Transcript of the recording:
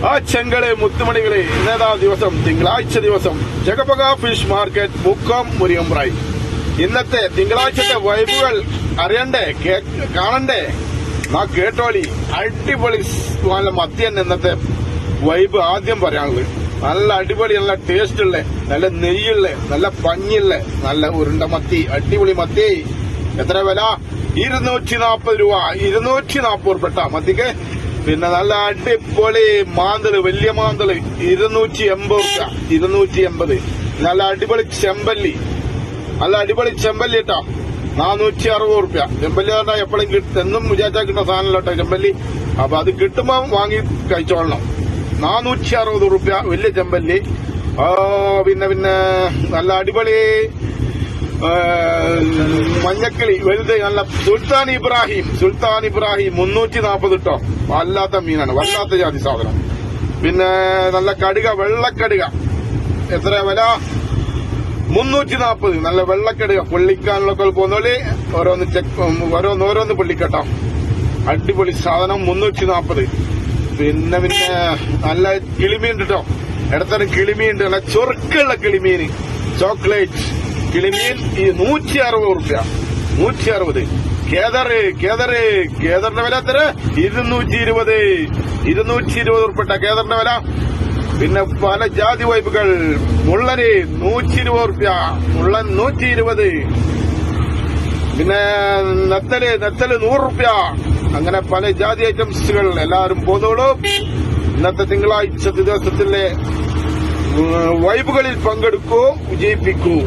ആ ചെങ്കളെ മുത്തുമണികളെ ഇന്നേതാ ദിവസം തിങ്കളാഴ്ച ദിവസം ജഗപക ഫിഷ് മാർക്കറ്റ് മുക്കം മുരിയമ്പ്രായി. ഇന്നത്തെ തിങ്കളാഴ്ചത്തെ വൈബുകൾ അറിയണ്ടേ, കാണണ്ടേ? ആ കേട്ടോളി. അടിപൊളി നല്ല മത്തി തന്നെ ഇന്നത്തെ വൈബ്. ആദ്യം പറയാനുള്ളത് നല്ല അടിപൊളി, നല്ല ടേസ്റ്റ് ഉള്ള, നല്ല നെയ്യുള്ള, നല്ല പഞ്ഞിയുള്ള, നല്ല ഉരുണ്ട മത്തി, അടിപൊളി മത്തി. എത്ര വില? 240 രൂപ. 240 ഉറുപ്പിട്ട മത്തിക്ക്. പിന്നെ നല്ല അടിപൊളി മാന്തള്, വലിയ മാന്തള് 280 രൂപ. 280. നല്ല അടിപൊളി ചെമ്പല്ലി, നല്ല അടിപൊളി ചെമ്പല്ലി കേട്ടോ, 460 രൂപ. ചെമ്പല്ലി പറഞ്ഞാൽ എപ്പോഴും എന്നും വിചാരിച്ചാൽ കിട്ടുന്ന സാധനമല്ലോ കേട്ടോ ചെമ്പല്ലി. അപ്പൊ അത് കിട്ടുമ്പോ വാങ്ങി കഴിച്ചോളണം. 460 രൂപ വലിയ ചെമ്പല്ലി. പിന്നെ നല്ല അടിപൊളി മഞ്ഞക്കിളി വലുത്, നല്ല സുൽത്താൻ ഇബ്രാഹിം 340 കേട്ടോ. വല്ലാത്ത മീനാണ്, വല്ലാത്ത ജാതി സാധനം. പിന്നെ നല്ല കടുക, വെള്ളക്കടുക. എത്ര വില? 340. നല്ല വെള്ളക്കടുക പൊള്ളിക്കാനുള്ളൊക്കെ പോകുന്നോളി. ഓരോന്ന് പൊള്ളിക്കട്ടോ. അടിപൊളി സാധനം 340. പിന്നെ നല്ല കിളിമീൻ കേട്ടോ. ഇടത്തരം കിളിമീൻ, നല്ല ചൊറുക്കുള്ള കിളിമീൻ, ചോക്ലേറ്റ് കിളിമീൻ 160 രൂപ. 160. കേദറിന്റെ വില എത്ര? 220. 220 ഉറുപ്പിട്ട കേദറിന്റെ വില. പിന്നെ പല ജാതി വൈബുകൾ. മുള്ളന് 120 രൂപ. മുള്ളൻ 120. പിന്നെ നെത്തല് 100 രൂപ. അങ്ങനെ പല ജാതി ഐറ്റംസുകൾ. എല്ലാവരും പോന്നോളൂ. ഇന്നത്തെ തിങ്കളാഴ്ച ദിവസത്തിലെ വൈബുകളിൽ പങ്കെടുക്കൂ, വിജയിപ്പിക്കൂ.